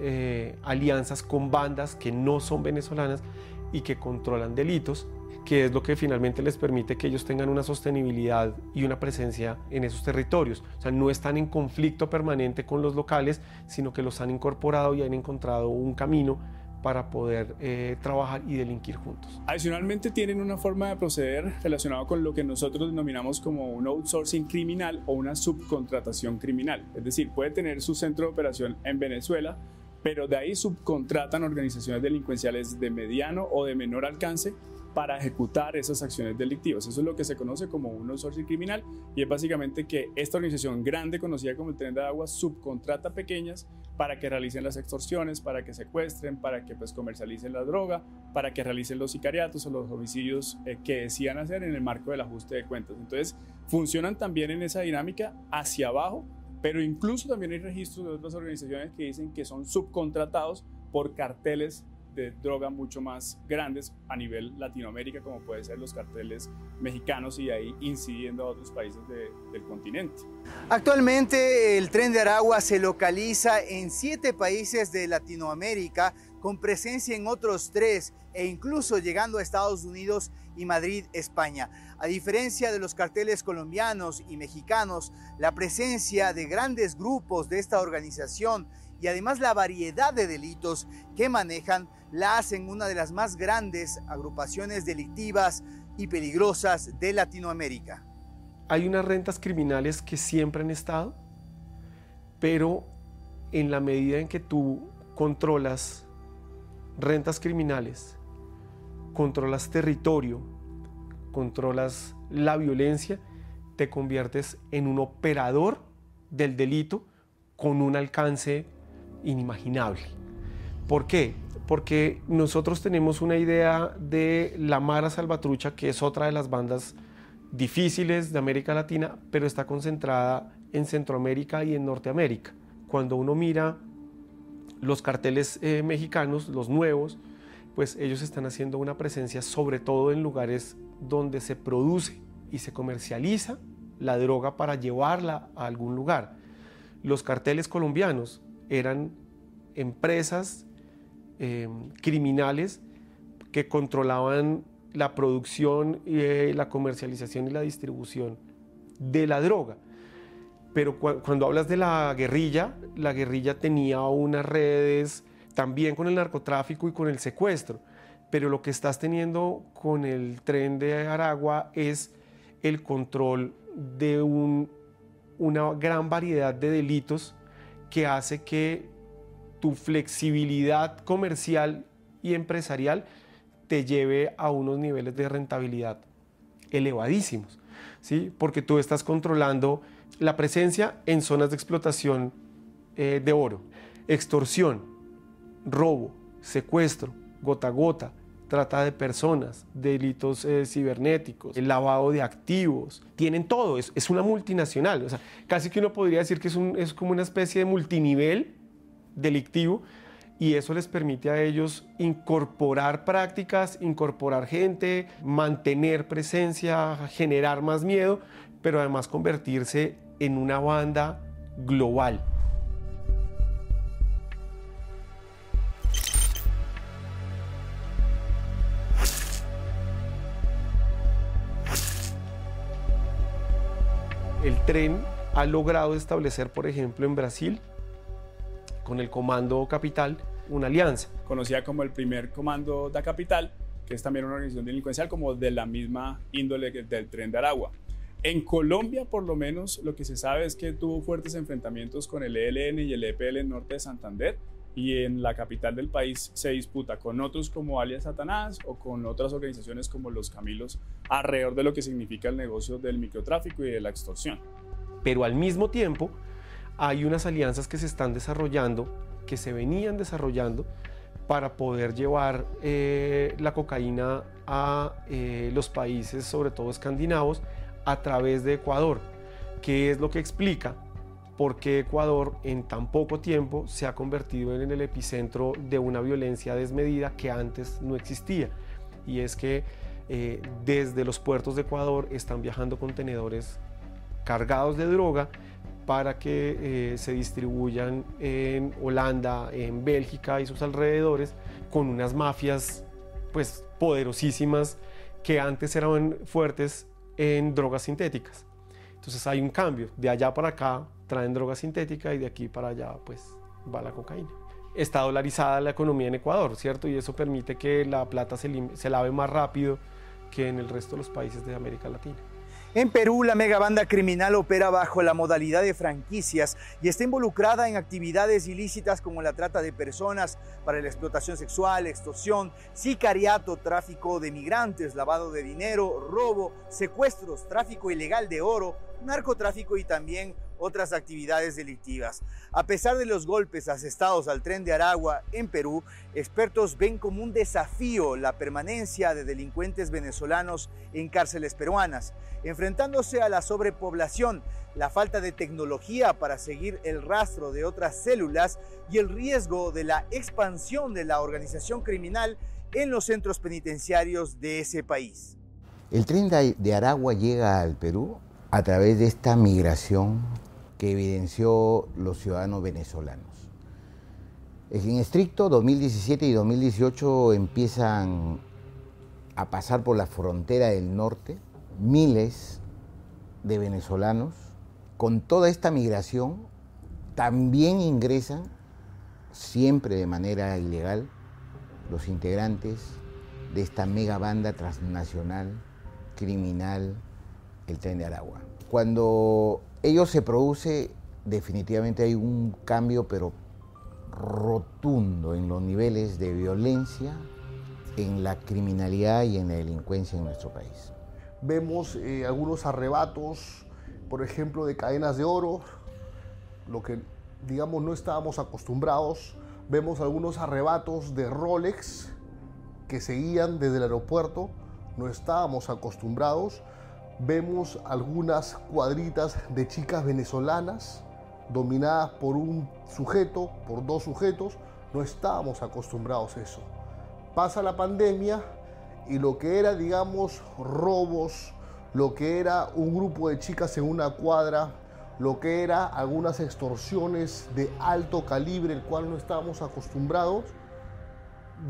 alianzas con bandas que no son venezolanas y que controlan delitos, que es lo que finalmente les permite que ellos tengan una sostenibilidad y una presencia en esos territorios. O sea, no están en conflicto permanente con los locales, sino que los han incorporado y han encontrado un camino para poder trabajar y delinquir juntos. Adicionalmente tienen una forma de proceder relacionada con lo que nosotros denominamos como un outsourcing criminal o una subcontratación criminal. Es decir, puede tener su centro de operación en Venezuela, pero de ahí subcontratan organizaciones delincuenciales de mediano o de menor alcance para ejecutar esas acciones delictivas. Eso es lo que se conoce como un outsourcing criminal, y es básicamente que esta organización grande, conocida como el Tren de Aragua, subcontrata pequeñas para que realicen las extorsiones, para que secuestren, para que pues comercialicen la droga, para que realicen los sicariatos o los homicidios que decían hacer en el marco del ajuste de cuentas. Entonces funcionan también en esa dinámica hacia abajo, pero incluso también hay registros de otras organizaciones que dicen que son subcontratados por carteles de droga mucho más grandes a nivel Latinoamérica, como pueden ser los carteles mexicanos, y ahí incidiendo a otros países del continente. Actualmente el Tren de Aragua se localiza en 7 países de Latinoamérica, con presencia en otros 3 e incluso llegando a Estados Unidos y Madrid, España. A diferencia de los carteles colombianos y mexicanos, la presencia de grandes grupos de esta organización y además la variedad de delitos que manejan la hacen una de las más grandes agrupaciones delictivas y peligrosas de Latinoamérica. Hay unas rentas criminales que siempre han estado, pero en la medida en que tú controlas rentas criminales, controlas territorio, controlas la violencia, te conviertes en un operador del delito con un alcance inimaginable. ¿Por qué? Porque nosotros tenemos una idea de la Mara Salvatrucha, que es otra de las bandas difíciles de América Latina, pero está concentrada en Centroamérica y en Norteamérica. Cuando uno mira los carteles mexicanos, los nuevos, pues ellos están haciendo una presencia sobre todo en lugares donde se produce y se comercializa la droga para llevarla a algún lugar. Los carteles colombianos eran empresas criminales que controlaban la producción, la comercialización y la distribución de la droga. Pero cuando hablas de la guerrilla tenía unas redes también con el narcotráfico y con el secuestro, pero lo que estás teniendo con el Tren de Aragua es el control de una gran variedad de delitos que hace que tu flexibilidad comercial y empresarial te lleve a unos niveles de rentabilidad elevadísimos, ¿sí? Porque tú estás controlando la presencia en zonas de explotación de oro, extorsión, robo, secuestro, gota a gota, trata de personas, delitos cibernéticos, el lavado de activos, tienen todo, es una multinacional, o sea, casi que uno podría decir que es como una especie de multinivel delictivo, y eso les permite a ellos incorporar prácticas, incorporar gente, mantener presencia, generar más miedo, pero además convertirse en una banda global. El tren ha logrado establecer, por ejemplo, en Brasil, con el Comando Capital, una alianza. Conocida como el primer Comando da Capital, que es también una organización delincuencial como de la misma índole del Tren de Aragua. En Colombia, por lo menos, lo que se sabe es que tuvo fuertes enfrentamientos con el ELN y el EPL en norte de Santander, y en la capital del país se disputa con otros como alias Satanás o con otras organizaciones como los Camilos alrededor de lo que significa el negocio del microtráfico y de la extorsión. Pero al mismo tiempo hay unas alianzas que se están desarrollando, que se venían desarrollando para poder llevar la cocaína a los países, sobre todo escandinavos, a través de Ecuador, que es lo que explica por qué Ecuador en tan poco tiempo se ha convertido en el epicentro de una violencia desmedida que antes no existía. Y es que desde los puertos de Ecuador están viajando contenedores cargados de droga para que se distribuyan en Holanda, en Bélgica y sus alrededores, con unas mafias pues poderosísimas que antes eran fuertes en drogas sintéticas. Entonces hay un cambio, de allá para acá traen droga sintética y de aquí para allá pues va la cocaína. Está dolarizada la economía en Ecuador, ¿cierto? Y eso permite que la plata se lave más rápido que en el resto de los países de América Latina. En Perú, la megabanda criminal opera bajo la modalidad de franquicias y está involucrada en actividades ilícitas como la trata de personas para la explotación sexual, extorsión, sicariato, tráfico de migrantes, lavado de dinero, robo, secuestros, tráfico ilegal de oro, narcotráfico y también otras actividades delictivas. A pesar de los golpes asestados al Tren de Aragua en Perú, expertos ven como un desafío la permanencia de delincuentes venezolanos en cárceles peruanas, enfrentándose a la sobrepoblación, la falta de tecnología para seguir el rastro de otras células y el riesgo de la expansión de la organización criminal en los centros penitenciarios de ese país. El Tren de Aragua llega al Perú a través de esta migración que evidenció los ciudadanos venezolanos. En estricto, 2017 y 2018 empiezan a pasar por la frontera del norte miles de venezolanos. Con toda esta migración también ingresan, siempre de manera ilegal, los integrantes de esta mega banda transnacional criminal el Tren de Aragua. Cuando ello se produce, definitivamente hay un cambio, pero rotundo en los niveles de violencia, en la criminalidad y en la delincuencia en nuestro país. Vemos algunos arrebatos, por ejemplo, de cadenas de oro, lo que, digamos, no estábamos acostumbrados. Vemos algunos arrebatos de Rolex que seguían desde el aeropuerto, no estábamos acostumbrados. Vemos algunas cuadritas de chicas venezolanas dominadas por un sujeto, por dos sujetos, no estábamos acostumbrados a eso. Pasa la pandemia y lo que era, digamos, robos, lo que era un grupo de chicas en una cuadra, lo que era algunas extorsiones de alto calibre, el cual no estábamos acostumbrados,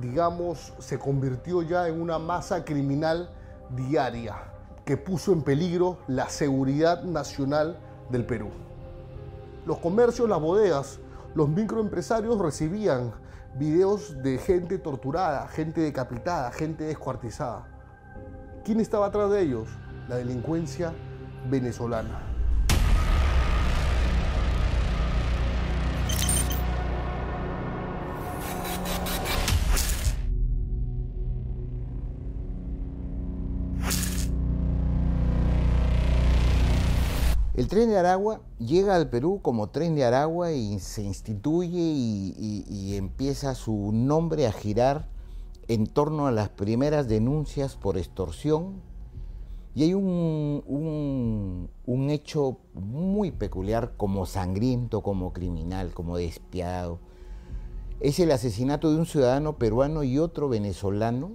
digamos, se convirtió ya en una masa criminal diaria que puso en peligro la seguridad nacional del Perú. Los comercios, las bodegas, los microempresarios recibían videos de gente torturada, gente decapitada, gente descuartizada. ¿Quién estaba atrás de ellos? La delincuencia venezolana. El Tren de Aragua llega al Perú como Tren de Aragua y se instituye y empieza su nombre a girar en torno a las primeras denuncias por extorsión. Y hay un hecho muy peculiar, como sangriento, como criminal, como despiadado. Es el asesinato de un ciudadano peruano y otro venezolano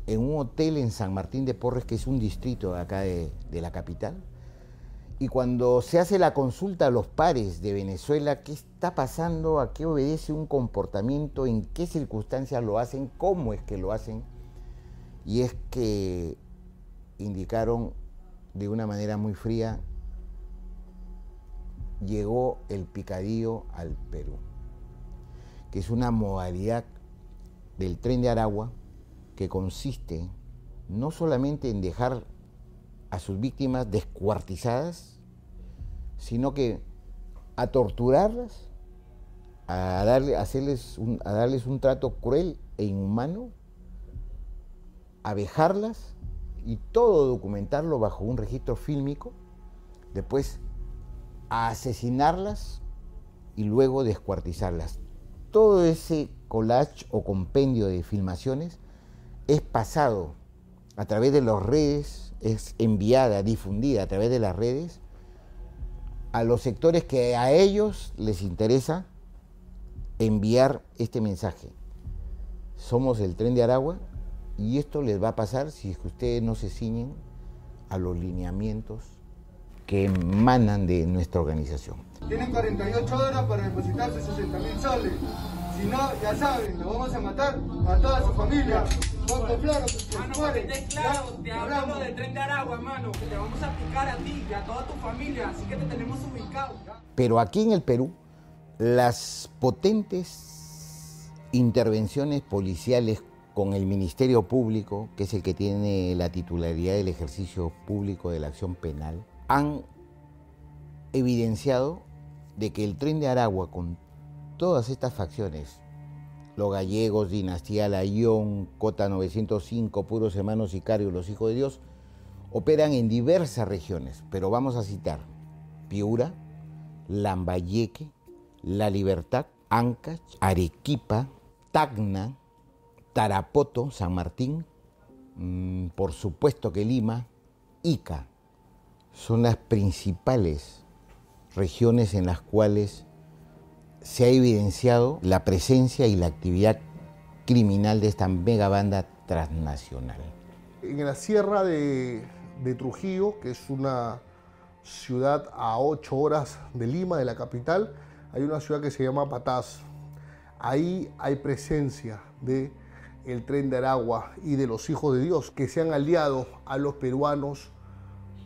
en un hotel en San Martín de Porres, que es un distrito de acá de la capital. Y cuando se hace la consulta a los pares de Venezuela, ¿qué está pasando? ¿A qué obedece un comportamiento? ¿En qué circunstancias lo hacen? ¿Cómo es que lo hacen? Y es que indicaron de una manera muy fría: llegó el picadillo al Perú, que es una modalidad del Tren de Aragua que consiste no solamente en dejar a sus víctimas descuartizadas, sino que a torturarlas, a darles un trato cruel e inhumano, a vejarlas y todo documentarlo bajo un registro fílmico, después a asesinarlas y luego descuartizarlas. Todo ese collage o compendio de filmaciones es pasado a través de las redes, es enviada, difundida a través de las redes a los sectores que a ellos les interesa enviar este mensaje. Somos el Tren de Aragua y esto les va a pasar si es que ustedes no se ciñen a los lineamientos que emanan de nuestra organización. Tienen 48 horas para depositar sus 60.000 soles. Si no, ya saben, lo vamos a matar a toda su familia. Ponte claro, mano, para que estés claro, te hablamos del Tren de Aragua, mano, que te vamos a picar a ti y a toda tu familia, así que te tenemos ubicado. Pero aquí en el Perú, las potentes intervenciones policiales con el Ministerio Público, que es el que tiene la titularidad del ejercicio público de la acción penal, han evidenciado de que el Tren de Aragua, con todas estas facciones, los gallegos, Dinastía Layón, Cota 905, Puros Hermanos Sicarios, los Hijos de Dios, operan en diversas regiones, pero vamos a citar Piura, Lambayeque, La Libertad, Ancash, Arequipa, Tacna, Tarapoto, San Martín, por supuesto que Lima, Ica. Son las principales regiones en las cuales se ha evidenciado la presencia y la actividad criminal de esta megabanda transnacional. En la sierra de Trujillo, que es una ciudad a 8 horas de Lima, de la capital, hay una ciudad que se llama Patás. Ahí hay presencia del Tren de Aragua y de los Hijos de Dios, que se han aliado a los peruanos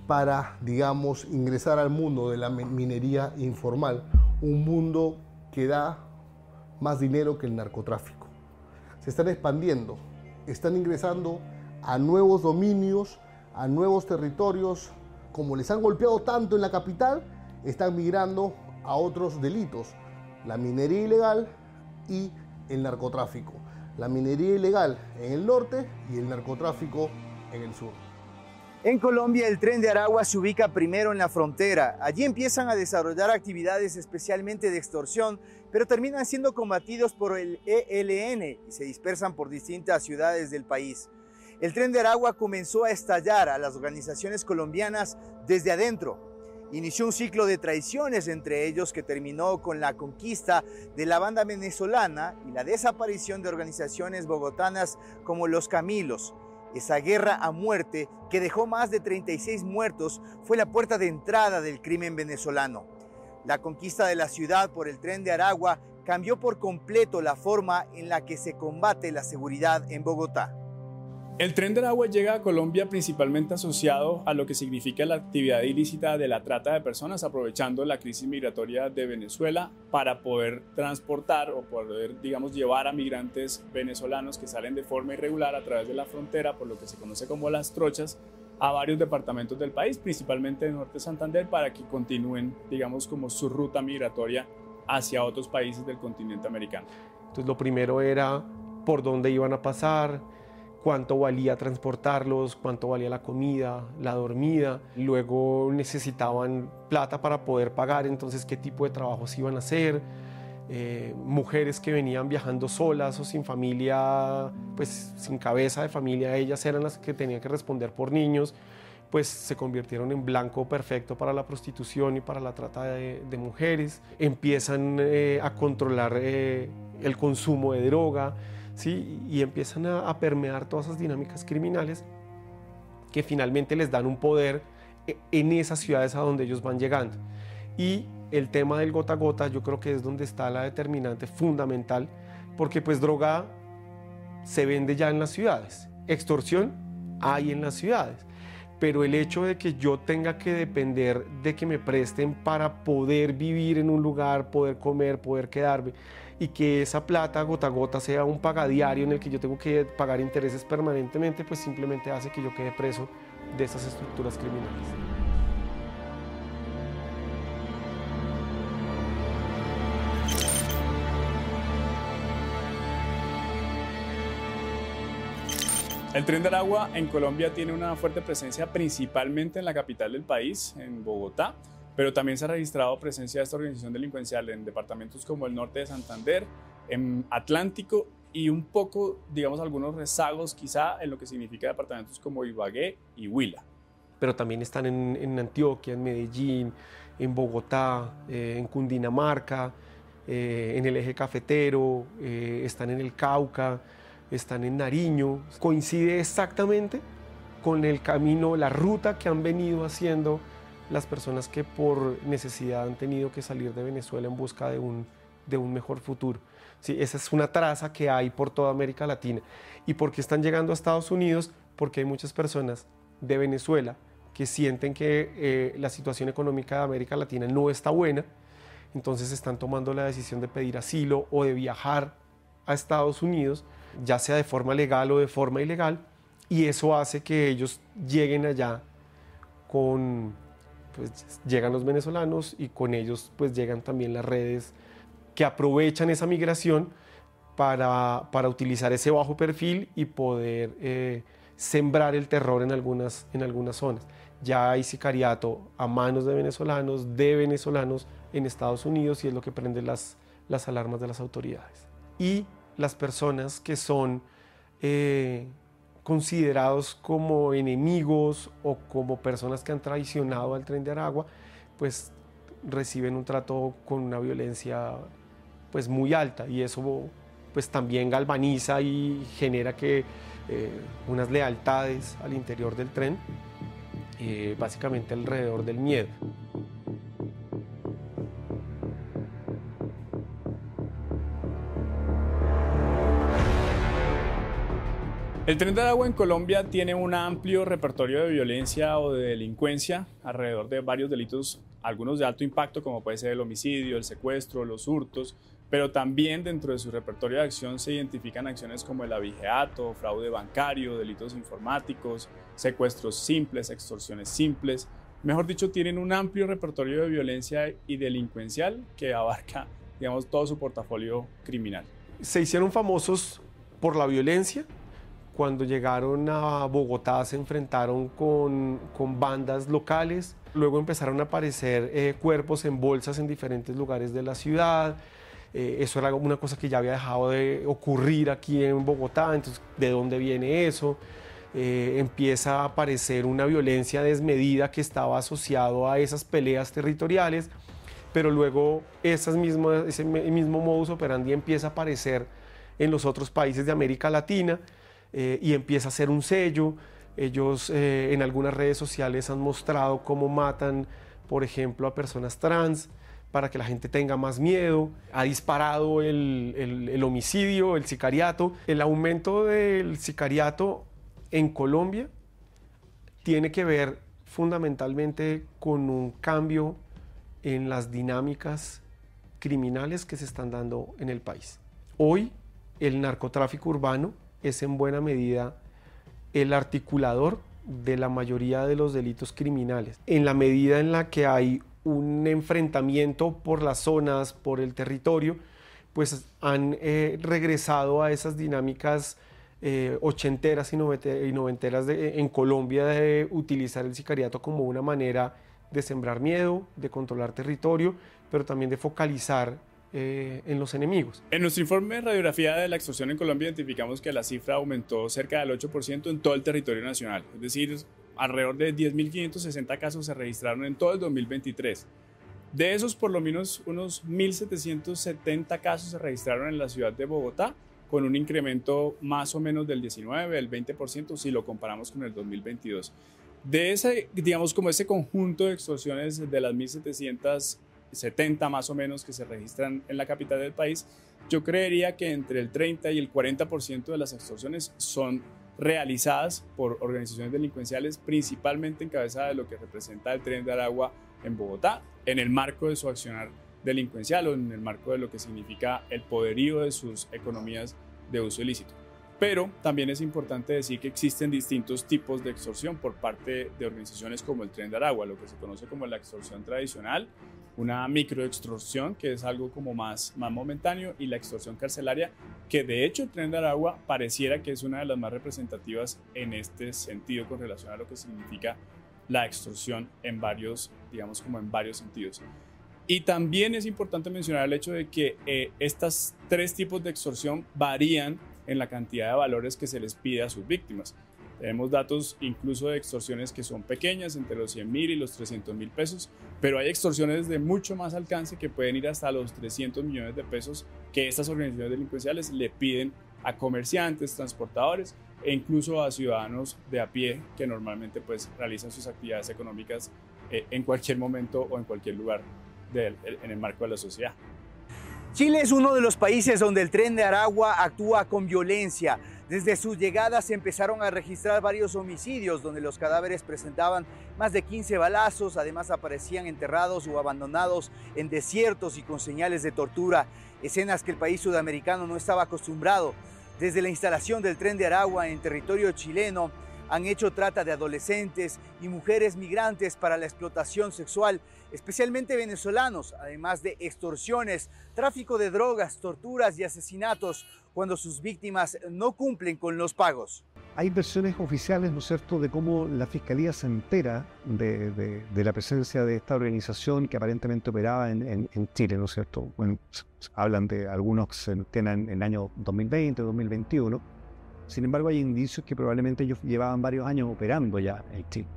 para, digamos, ingresar al mundo de la minería informal, un mundo que da más dinero que el narcotráfico. Se están expandiendo, están ingresando a nuevos dominios, a nuevos territorios. Como les han golpeado tanto en la capital, están migrando a otros delitos, la minería ilegal y el narcotráfico. La minería ilegal en el norte y el narcotráfico en el sur. En Colombia, el Tren de Aragua se ubica primero en la frontera. Allí empiezan a desarrollar actividades especialmente de extorsión, pero terminan siendo combatidos por el ELN y se dispersan por distintas ciudades del país. El Tren de Aragua comenzó a estallar a las organizaciones colombianas desde adentro. Inició un ciclo de traiciones entre ellos que terminó con la conquista de la banda venezolana y la desaparición de organizaciones bogotanas como Los Camilos. Esa guerra a muerte, que dejó más de 36 muertos, fue la puerta de entrada del crimen venezolano. La conquista de la ciudad por el Tren de Aragua cambió por completo la forma en la que se combate la seguridad en Bogotá. El Tren de Aragua llega a Colombia principalmente asociado a lo que significa la actividad ilícita de la trata de personas, aprovechando la crisis migratoria de Venezuela para poder transportar o poder, digamos, llevar a migrantes venezolanos que salen de forma irregular a través de la frontera, por lo que se conoce como las trochas, a varios departamentos del país, principalmente el norte de Santander, para que continúen, digamos, como su ruta migratoria hacia otros países del continente americano. Entonces, lo primero era por dónde iban a pasar, cuánto valía transportarlos, cuánto valía la comida, la dormida. Luego necesitaban plata para poder pagar, entonces qué tipo de trabajos iban a hacer. Mujeres que venían viajando solas o sin familia, pues sin cabeza de familia, ellas eran las que tenían que responder por niños, pues se convirtieron en blanco perfecto para la prostitución y para la trata de mujeres. Empiezan a controlar el consumo de droga, ¿sí? Y empiezan a permear todas esas dinámicas criminales que finalmente les dan un poder en esas ciudades a donde ellos van llegando. Y el tema del gota a gota yo creo que es donde está la determinante fundamental, porque pues droga se vende ya en las ciudades, extorsión hay en las ciudades, pero el hecho de que yo tenga que depender de que me presten para poder vivir en un lugar, poder comer, poder quedarme, y que esa plata gota a gota sea un pagadiario en el que yo tengo que pagar intereses permanentemente, pues simplemente hace que yo quede preso de esas estructuras criminales. El Tren de Aragua en Colombia tiene una fuerte presencia principalmente en la capital del país, en Bogotá, pero también se ha registrado presencia de esta organización delincuencial en departamentos como el norte de Santander, en Atlántico y un poco, digamos, algunos rezagos quizá en lo que significa departamentos como Ibagué y Huila. Pero también están en Antioquia, en Medellín, en Bogotá, en Cundinamarca, en el eje cafetero, están en el Cauca, están en Nariño. Coincide exactamente con el camino, la ruta que han venido haciendo las personas que por necesidad han tenido que salir de Venezuela en busca de un mejor futuro. Sí, esa es una traza que hay por toda América Latina. ¿Y por qué están llegando a Estados Unidos? Porque hay muchas personas de Venezuela que sienten que la situación económica de América Latina no está buena, entonces están tomando la decisión de pedir asilo o de viajar a Estados Unidos, ya sea de forma legal o de forma ilegal, y eso hace que ellos lleguen allá con, pues llegan los venezolanos y con ellos pues llegan también las redes que aprovechan esa migración para utilizar ese bajo perfil y poder sembrar el terror en algunas zonas. Ya hay sicariato a manos de venezolanos en Estados Unidos y es lo que prende las alarmas de las autoridades. Y las personas que son considerados como enemigos o como personas que han traicionado al Tren de Aragua, pues reciben un trato con una violencia pues muy alta, y eso pues también galvaniza y genera que unas lealtades al interior del tren, básicamente alrededor del miedo. El Tren de Aragua en Colombia tiene un amplio repertorio de violencia o de delincuencia alrededor de varios delitos algunos de alto impacto como puede ser el homicidio, el secuestro, los hurtos, pero también dentro de su repertorio de acción se identifican acciones como el abigeato, fraude bancario, delitos informáticos, secuestros simples, extorsiones simples. Mejor dicho, tienen un amplio repertorio de violencia y delincuencial que abarca, digamos, todo su portafolio criminal. Se hicieron famosos por la violencia. Cuando llegaron a Bogotá se enfrentaron con bandas locales, luego empezaron a aparecer cuerpos en bolsas en diferentes lugares de la ciudad. Eso era una cosa que ya había dejado de ocurrir aquí en Bogotá, entonces ¿de dónde viene eso? Empieza a aparecer una violencia desmedida que estaba asociado a esas peleas territoriales, pero luego ese mismo modus operandi empieza a aparecer en los otros países de América Latina y empieza a ser un sello. Ellos en algunas redes sociales han mostrado cómo matan, por ejemplo, a personas trans para que la gente tenga más miedo. Ha disparado el homicidio, el sicariato. El aumento del sicariato en Colombia tiene que ver fundamentalmente con un cambio en las dinámicas criminales que se están dando en el país. Hoy el narcotráfico urbano es en buena medida el articulador de la mayoría de los delitos criminales. En la medida en la que hay un enfrentamiento por las zonas, por el territorio, pues han regresado a esas dinámicas ochenteras y noventeras en Colombia de utilizar el sicariato como una manera de sembrar miedo, de controlar territorio, pero también de focalizar en los enemigos. En nuestro informe de radiografía de la extorsión en Colombia identificamos que la cifra aumentó cerca del 8% en todo el territorio nacional, es decir, alrededor de 10.560 casos se registraron en todo el 2023. De esos, por lo menos unos 1.770 casos se registraron en la ciudad de Bogotá, con un incremento más o menos del 19, del 20% si lo comparamos con el 2022. De ese, digamos, como ese conjunto de extorsiones de las 1.770 más o menos que se registran en la capital del país, yo creería que entre el 30 y el 40% de las extorsiones son realizadas por organizaciones delincuenciales, principalmente en cabeza de lo que representa el Tren de Aragua en Bogotá, en el marco de su accionar delincuencial o en el marco de lo que significa el poderío de sus economías de uso ilícito. Pero también es importante decir que existen distintos tipos de extorsión por parte de organizaciones como el Tren de Aragua, lo que se conoce como la extorsión tradicional, una microextorsión, que es algo como más momentáneo, y la extorsión carcelaria, que de hecho el Tren de Aragua pareciera que es una de las más representativas en este sentido con relación a lo que significa la extorsión en varios, digamos, como en varios sentidos. Y también es importante mencionar el hecho de que estos tres tipos de extorsión varían en la cantidad de valores que se les pide a sus víctimas. Tenemos datos incluso de extorsiones que son pequeñas, entre los 100.000 y los 300.000 pesos, pero hay extorsiones de mucho más alcance que pueden ir hasta los 300 millones de pesos que estas organizaciones delincuenciales le piden a comerciantes, transportadores e incluso a ciudadanos de a pie que normalmente pues realizan sus actividades económicas en cualquier momento o en cualquier lugar en el marco de la sociedad. Chile es uno de los países donde el Tren de Aragua actúa con violencia. Desde su llegada se empezaron a registrar varios homicidios donde los cadáveres presentaban más de 15 balazos, además aparecían enterrados o abandonados en desiertos y con señales de tortura, escenas que el país sudamericano no estaba acostumbrado. Desde la instalación del Tren de Aragua en territorio chileno, han hecho trata de adolescentes y mujeres migrantes para la explotación sexual, especialmente venezolanos, además de extorsiones, tráfico de drogas, torturas y asesinatos cuando sus víctimas no cumplen con los pagos. Hay versiones oficiales, ¿no es cierto?, de cómo la Fiscalía se entera de la presencia de esta organización que aparentemente operaba en Chile, ¿no es cierto? Bueno, hablan de algunos que se tienen en el año 2020, 2021. Sin embargo, hay indicios que probablemente ellos llevaban varios años operando ya en Chile.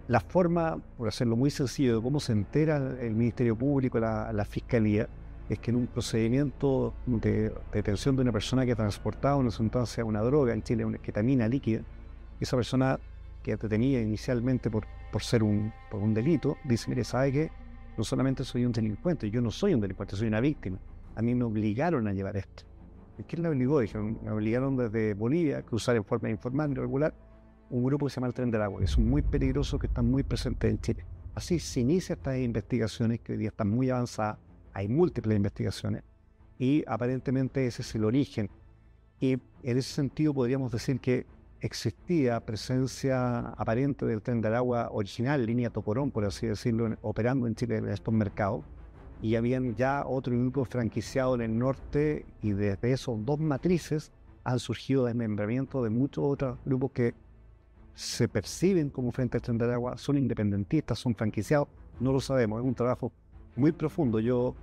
La forma, por hacerlo muy sencillo, de cómo se entera el Ministerio Público, la Fiscalía, es que en un procedimiento de detención de una persona que transportaba una sustancia, una droga en Chile, una ketamina líquida, esa persona que detenía inicialmente por un delito, dice, mire, ¿sabe qué? No solamente soy un delincuente, yo no soy un delincuente, soy una víctima. A mí me obligaron a llevar esto. ¿Quién la obligó? Dijeron, me obligaron desde Bolivia a cruzar en forma informal y irregular un grupo que se llama el Tren de Aragua, que es muy peligroso, que está muy presente en Chile. Así se inician estas investigaciones que hoy día están muy avanzadas, hay múltiples investigaciones y aparentemente ese es el origen. Y en ese sentido podríamos decir que existía presencia aparente del Tren de Aragua original, línea Toporón, por así decirlo, operando en Chile en estos mercados, y habían ya otro grupo franquiciado en el norte, y desde esos dos matrices han surgido desmembramientos de muchos otros grupos que se perciben como frente al Tren de Aragua, son independentistas, son franquiciados, no lo sabemos, es un trabajo muy profundo. Yo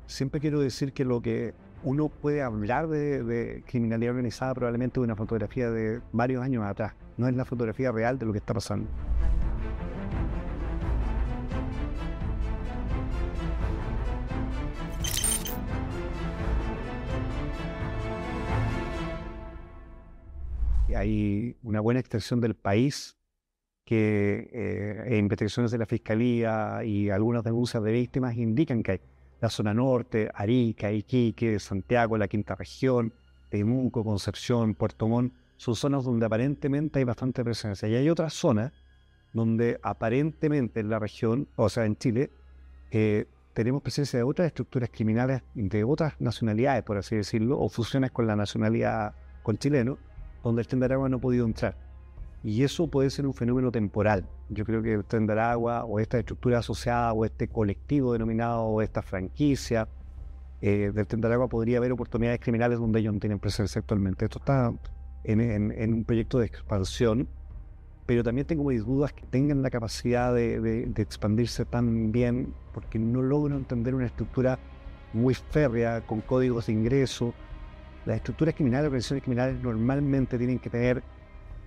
siempre quiero decir que lo que uno puede hablar de criminalidad organizada probablemente de una fotografía de varios años atrás, no es la fotografía real de lo que está pasando. Hay una buena extensión del país que investigaciones de la Fiscalía y algunas denuncias de víctimas indican que hay la zona norte, Arica, Iquique, Santiago, la Quinta Región, Temuco, Concepción, Puerto Montt, son zonas donde aparentemente hay bastante presencia. Y hay otras zonas donde aparentemente en la región, o sea en Chile, tenemos presencia de otras estructuras criminales de otras nacionalidades, por así decirlo, o fusiones con la nacionalidad con chileno, donde el Tren de Aragua no ha podido entrar. Y eso puede ser un fenómeno temporal. Yo creo que el Tren de Aragua o esta estructura asociada o este colectivo denominado o esta franquicia del Tren de Aragua podría haber oportunidades criminales donde ellos no tienen presencia actualmente. Esto está en un proyecto de expansión, pero también tengo mis dudas que tengan la capacidad de expandirse tan bien, porque no logro entender una estructura muy férrea con códigos de ingreso. Las estructuras criminales, organizaciones criminales normalmente tienen que tener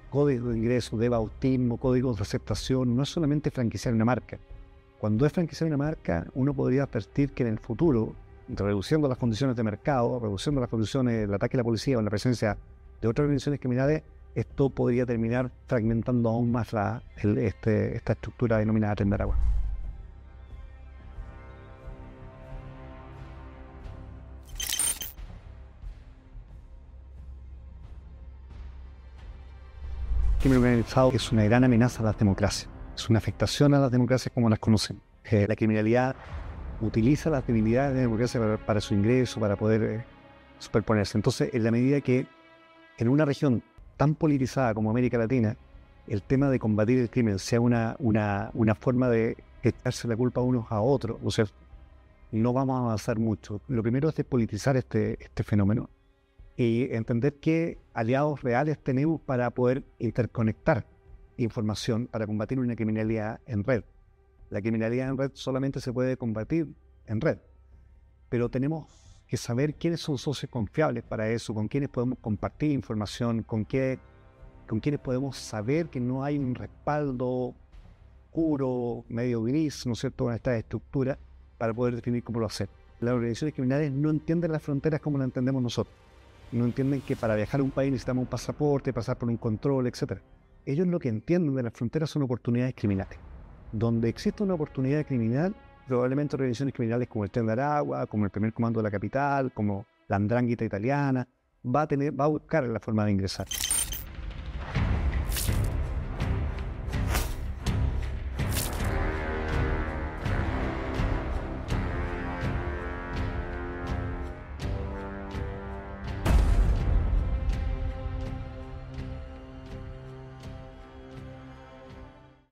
códigos de ingreso, de bautismo, códigos de aceptación, no es solamente franquiciar una marca. Cuando es franquiciar una marca, uno podría advertir que en el futuro, reduciendo las condiciones de mercado, reduciendo las condiciones del ataque a la policía o en la presencia de otras organizaciones criminales, esto podría terminar fragmentando aún más esta estructura denominada Tren de Aragua. El crimen organizado es una gran amenaza a las democracias, es una afectación a las democracias como las conocemos. La criminalidad utiliza las debilidades de la democracia para su ingreso, para poder superponerse. Entonces, en la medida que en una región tan politizada como América Latina, el tema de combatir el crimen sea una forma de echarse la culpa unos a otros, o sea, no vamos a avanzar mucho. Lo primero es despolitizar este fenómeno y entender qué aliados reales tenemos para poder interconectar información para combatir una criminalidad en red. La criminalidad en red solamente se puede combatir en red, pero tenemos que saber quiénes son socios confiables para eso, con quiénes podemos compartir información, con quiénes podemos saber que no hay un respaldo oscuro, medio gris, ¿no es cierto?, en esta estructura para poder definir cómo lo hacer. Las organizaciones criminales no entienden las fronteras como las entendemos nosotros. No entienden que para viajar a un país necesitamos un pasaporte, pasar por un control, etc. Ellos lo que entienden de las fronteras son oportunidades criminales. Donde existe una oportunidad criminal, probablemente organizaciones criminales como el Tren de Aragua, como el Primer Comando de la Capital, como la 'Ndrangheta italiana, va a buscar la forma de ingresar.